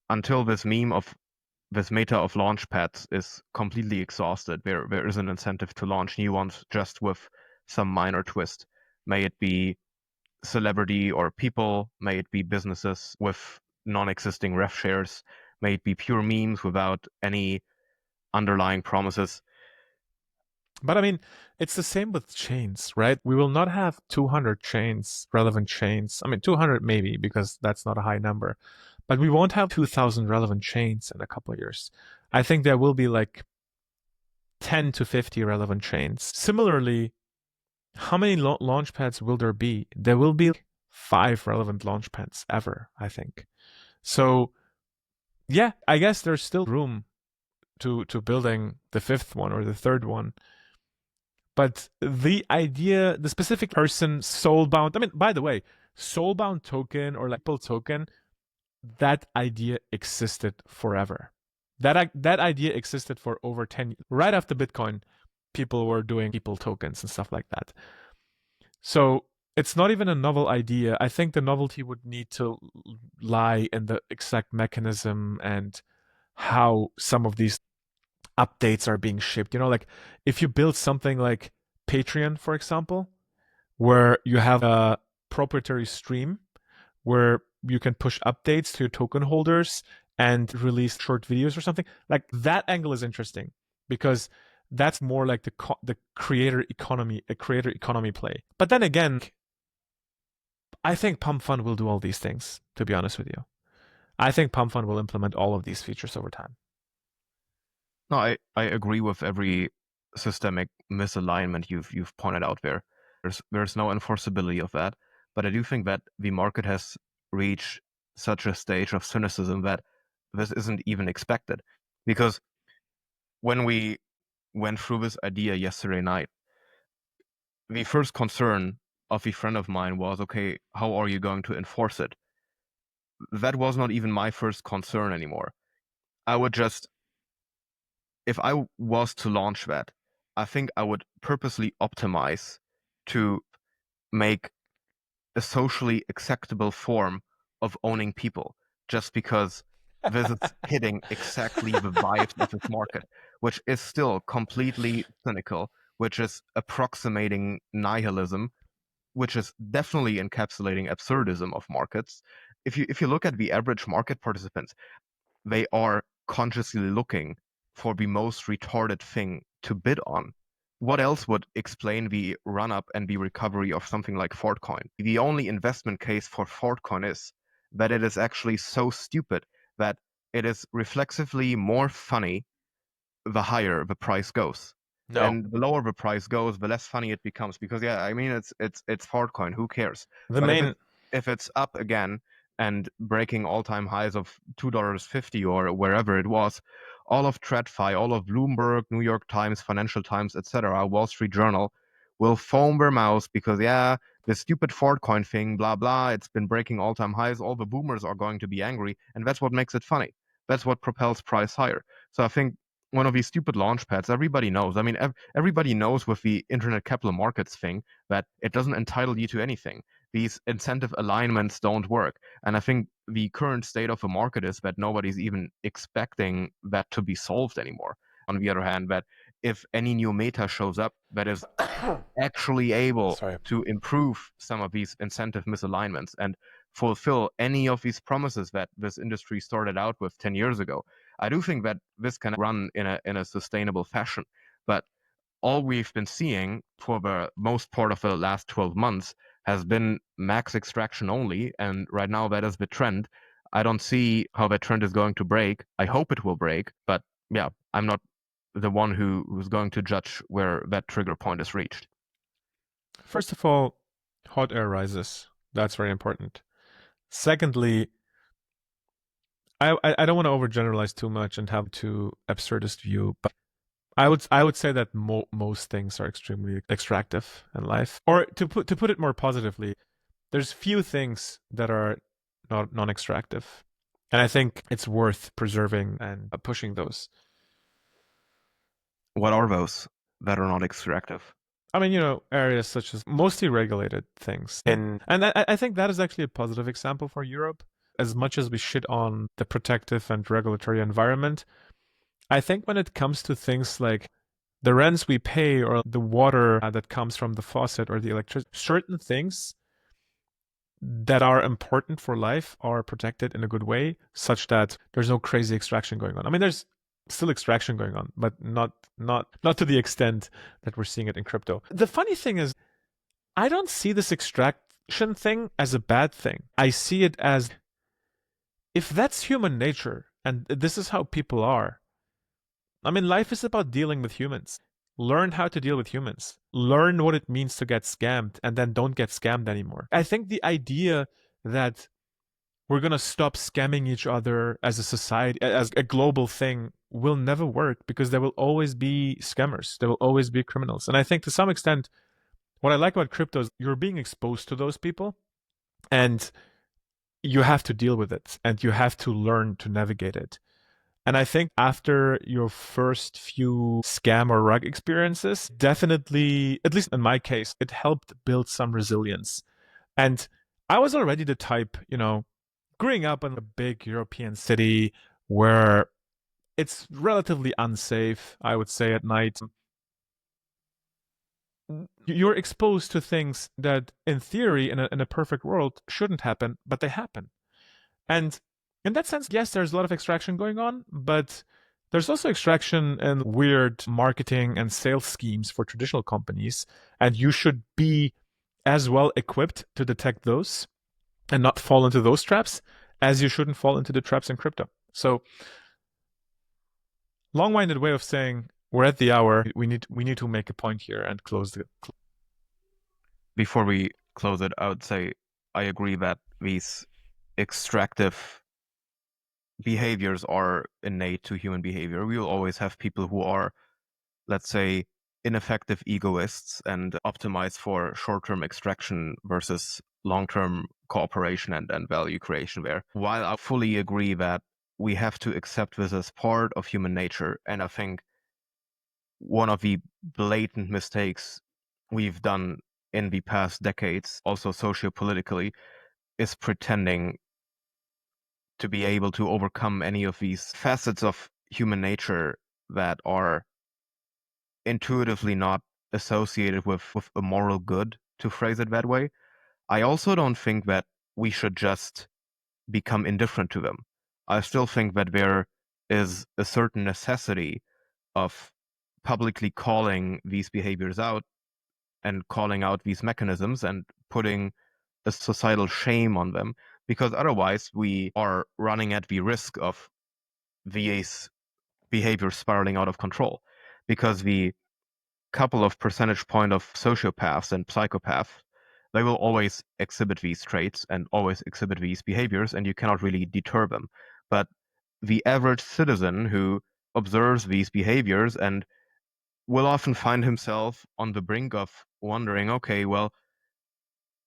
until this meta of launch pads is completely exhausted, there is an incentive to launch new ones just with some minor twist. May it be celebrity or people, may it be businesses with non-existing ref shares, may it be pure memes without any underlying promises. But I mean, it's the same with chains, right? We will not have 200 chains, relevant chains. I mean, 200 maybe, because that's not a high number. But we won't have 2,000 relevant chains in a couple of years. I think there will be like 10 to 50 relevant chains. Similarly, how many launch pads will there be? There will be 5 relevant launch pads ever, I think. So, yeah, I guess there's still room to building the fifth one or the third one. But the idea, the specific person, soulbound. I mean, by the way, soulbound token or like Ripple token, that idea existed forever. That idea existed for over 10 years. Right after Bitcoin, people were doing people tokens and stuff like that. So it's not even a novel idea. I think the novelty would need to lie in the exact mechanism and how some of these updates are being shipped. You know, like if you build something like Patreon, for example, where you have a proprietary stream where you can push updates to your token holders and release short videos or something, like that angle is interesting because that's more like the creator economy, a creator economy play. But then again, I think Pump Fund will do all these things, to be honest with you. I think Pump Fund will implement all of these features over time. No, I agree with every systemic misalignment you've pointed out there. There's no enforceability of that, but I do think that the market has reached such a stage of cynicism that this isn't even expected. Because when we went through this idea yesterday night, the first concern of a friend of mine was, okay, how are you going to enforce it? That was not even my first concern anymore. I would just, if I was to launch that, I think I would purposely optimize to make a socially acceptable form of owning people, just because This is hitting exactly the vibes of this market, which is still completely cynical, which is approximating nihilism, which is definitely encapsulating absurdism of markets. If you look at the average market participants, they are consciously looking for the most retarded thing to bid on. What else would explain the run up and the recovery of something like Fortcoin? The only investment case for Fortcoin is that it is actually so stupid that it is reflexively more funny the higher the price goes. No. And the lower the price goes, the less funny it becomes. Because yeah, I mean it's Fartcoin, who cares? The But main if it's up again and breaking all-time highs of $2.50 or wherever it was, all of TradFi, all of Bloomberg, New York Times, Financial Times, etc., Wall Street Journal will foam their mouths because yeah, the stupid Fartcoin thing, blah blah, it's been breaking all-time highs. All the boomers are going to be angry, and that's what makes it funny. That's what propels price higher. So I think one of these stupid launch pads, everybody knows. I mean, everybody knows with the internet capital markets thing that it doesn't entitle you to anything. These incentive alignments don't work. And I think the current state of the market is that nobody's even expecting that to be solved anymore. On the other hand, that if any new meta shows up that is actually able sorry. to improve some of these incentive misalignments and fulfill any of these promises that this industry started out with 10 years ago, I do think that this can run in a sustainable fashion. But all we've been seeing for the most part of the last 12 months has been max extraction only. And right now, that is the trend. I don't see how that trend is going to break. I hope it will break. But yeah, I'm not the one who's going to judge where that trigger point is reached. First of all, hot air rises. That's very important. Secondly, I don't want to overgeneralize too much and have too absurdist view, but I would say that most things are extremely extractive in life. Or to put it more positively, there's few things that are not non-extractive, and I think it's worth preserving and pushing those. What are those that are not extractive? I mean, areas such as mostly regulated things, and I think that is actually a positive example for Europe. As much as we shit on the protective and regulatory environment, I think when it comes to things like the rents we pay or the water that comes from the faucet or the electricity, certain things that are important for life are protected in a good way, such that there's no crazy extraction going on. I mean, there's still extraction going on, but not to the extent that we're seeing it in crypto. The funny thing is, I don't see this extraction thing as a bad thing. I see it as, if that's human nature and this is how people are, I mean, life is about dealing with humans. Learn how to deal with humans. Learn what it means to get scammed and then don't get scammed anymore. I think the idea that we're going to stop scamming each other as a society, as a global thing, will never work because there will always be scammers. There will always be criminals. And I think to some extent, what I like about crypto is you're being exposed to those people and you have to deal with it and you have to learn to navigate it. And I think after your first few scam or rug experiences, definitely, at least in my case, it helped build some resilience. And I was already the type, growing up in a big European city where it's relatively unsafe, I would say, at night. You're exposed to things that, in theory, in a perfect world, shouldn't happen, but they happen. And in that sense, yes, there's a lot of extraction going on, but there's also extraction and weird marketing and sales schemes for traditional companies. And you should be as well equipped to detect those and not fall into those traps as you shouldn't fall into the traps in crypto. So, long-winded way of saying we're at the hour. We need to make a point here and close the. Before we close it, I would say I agree that these extractive behaviors are innate to human behavior. We will always have people who are, let's say, ineffective egoists and optimize for short-term extraction versus long-term cooperation and value creation there. While I fully agree that we have to accept this as part of human nature, and I think one of the blatant mistakes we've done in the past decades, also sociopolitically, is pretending to be able to overcome any of these facets of human nature that are intuitively not associated with a moral good, to phrase it that way. I also don't think that we should just become indifferent to them. I still think that there is a certain necessity of publicly calling these behaviors out and calling out these mechanisms and putting a societal shame on them, because otherwise we are running at the risk of these behaviors spiraling out of control. Because the couple of percentage point of sociopaths and psychopaths, they will always exhibit these traits and always exhibit these behaviors, and you cannot really deter them. But the average citizen who observes these behaviors and will often find himself on the brink of wondering, okay, well,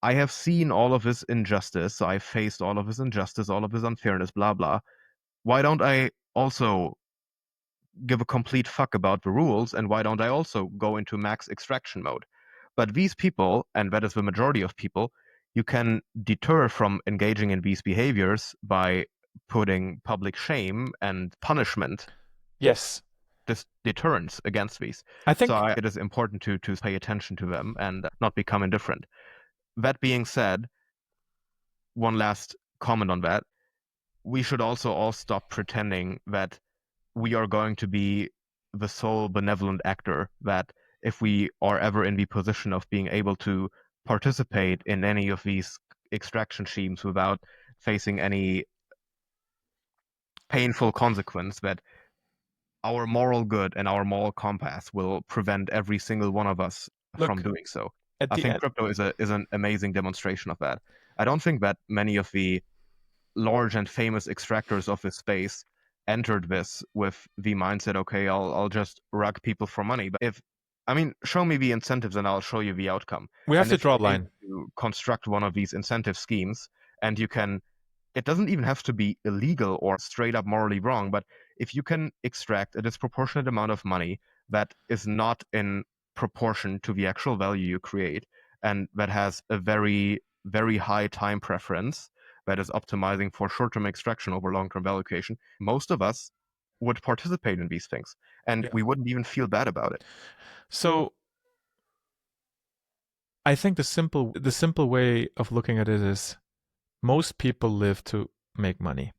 I have seen all of this injustice, I've faced all of this injustice, all of this unfairness, blah, blah. Why don't I also give a complete fuck about the rules, and why don't I also go into max extraction mode? But these people, and that is the majority of people, you can deter from engaging in these behaviors by putting public shame and punishment, Yes. this deterrence against these. I So think it is important to pay attention to them and not become indifferent. That being said, one last comment on that. We should also all stop pretending that we are going to be the sole benevolent actor, that if we are ever in the position of being able to participate in any of these extraction schemes without facing any painful consequence, that our moral good and our moral compass will prevent every single one of us from look doing so. at I the think end. crypto is an amazing demonstration of that. I don't think that many of the large and famous extractors of this space entered this with the mindset, okay, I'll just rug people for money. But if, I mean, show me the incentives and I'll show you the outcome. We have And to if draw a you're able line. to construct one of these incentive schemes, and you can, it doesn't even have to be illegal or straight up morally wrong, but if you can extract a disproportionate amount of money that is not in proportion to the actual value you create, and that has a very, very high time preference, that is optimizing for short-term extraction over long-term value creation, most of us would participate in these things, and Yeah. we wouldn't even feel bad about it. So I think the simple way of looking at it is most people live to make money.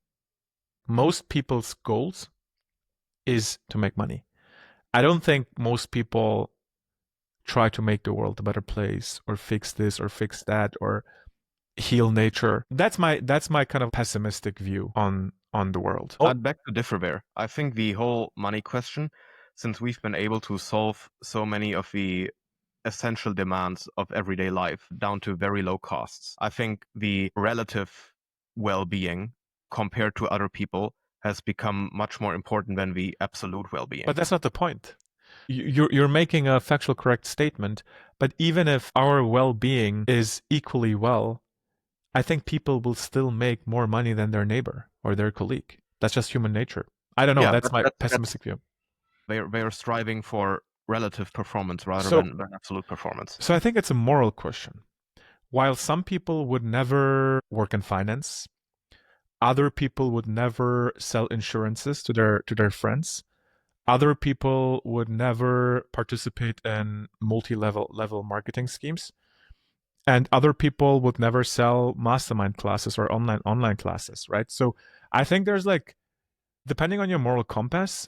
Most people's goals is to make money. I don't think most people try to make the world a better place or fix this or fix that or heal nature. That's my kind of pessimistic view on the world. Oh, I'd beg to differ there. I think the whole money question, since we've been able to solve so many of the essential demands of everyday life down to very low costs, I think the relative well-being compared to other people has become much more important than the absolute well-being. but that's not the point. You're making a factual correct statement, but even if our well-being is equally well, I think people will still make more money than their neighbor or their colleague. That's just human nature. I don't know. Yeah, That's but my that's pessimistic view. they're striving for relative performance rather So, than absolute performance. so I think it's a moral question. While some people would never work in finance, other people would never sell insurances to their friends. Other people would never participate in multi-level marketing schemes. And other people would never sell mastermind classes or online classes, right? So I think there's like, depending on your moral compass,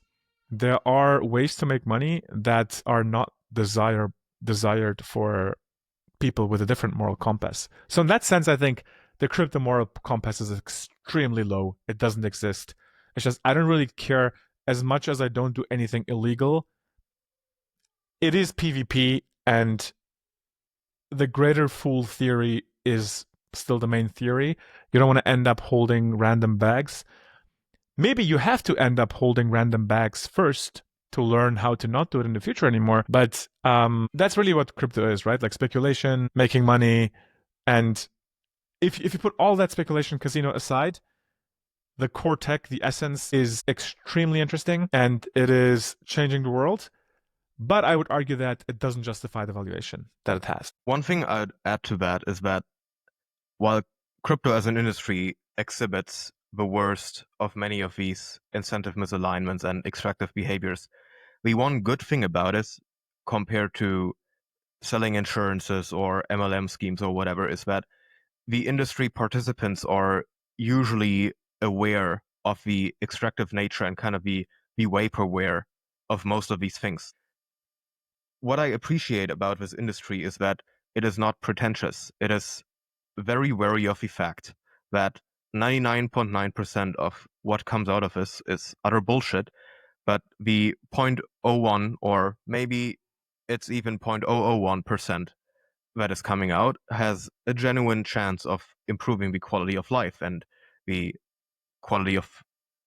there are ways to make money that are not desired for people with a different moral compass. So in that sense, I think the crypto moral compass is extremely low. It doesn't exist. It's just I don't really care as much as I don't do anything illegal. It is PvP, and the greater fool theory is still the main theory. You don't want to end up holding random bags. Maybe you have to end up holding random bags first to learn how to not do it in the future anymore. But that's really what crypto is, right? Like speculation, making money. And if you put all that speculation casino aside, the core tech, the essence is extremely interesting and it is changing the world. But I would argue that it doesn't justify the valuation that it has. One thing I'd add to that is that while crypto as an industry exhibits the worst of many of these incentive misalignments and extractive behaviors. The one good thing about it, compared to selling insurances or MLM schemes or whatever, is that the industry participants are usually aware of the extractive nature and kind of the vaporware of most of these things. What I appreciate about this industry is that it is not pretentious. It is very wary of the fact that 99.9% of what comes out of this is utter bullshit, but the zero point zero 0.01 or maybe it's even 0.001% that is coming out has a genuine chance of improving the quality of life and the quality of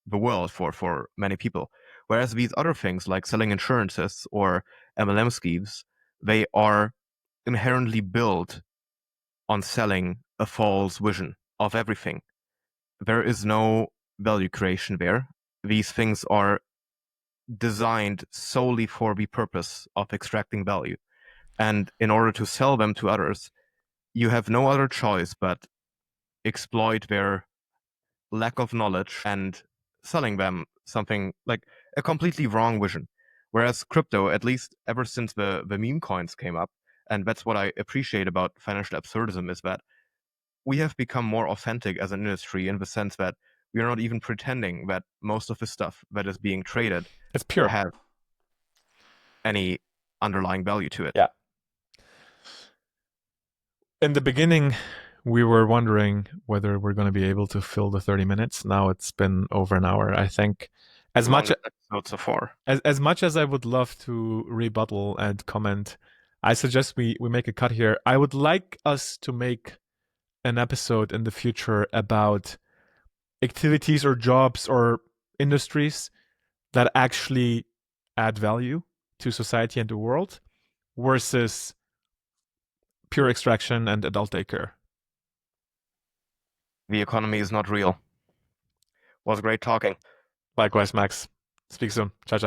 the world for many people. Whereas these other things like selling insurances or MLM schemes, they are inherently built on selling a false vision of everything. There is no value creation there. These things are designed solely for the purpose of extracting value. And in order to sell them to others, you have no other choice but exploit their lack of knowledge and selling them something like a completely wrong vision. Whereas crypto, at least ever since the meme coins came up, and that's what I appreciate about financial absurdism, is that we have become more authentic as an industry in the sense that we are not even pretending that most of the stuff that is being traded It's pure. has any underlying value to it. Yeah. In the beginning, we were wondering whether we're going to be able to fill the 30 minutes. Now it's been over an hour. I think as much Longest episode so far. as much as I would love to rebuttal and comment, I suggest we make a cut here. I would like us to make an episode in the future about activities or jobs or industries that actually add value to society and the world versus pure extraction and adult daycare. The economy is not real. Was great talking. Likewise, Max. Speak soon. Ciao, ciao.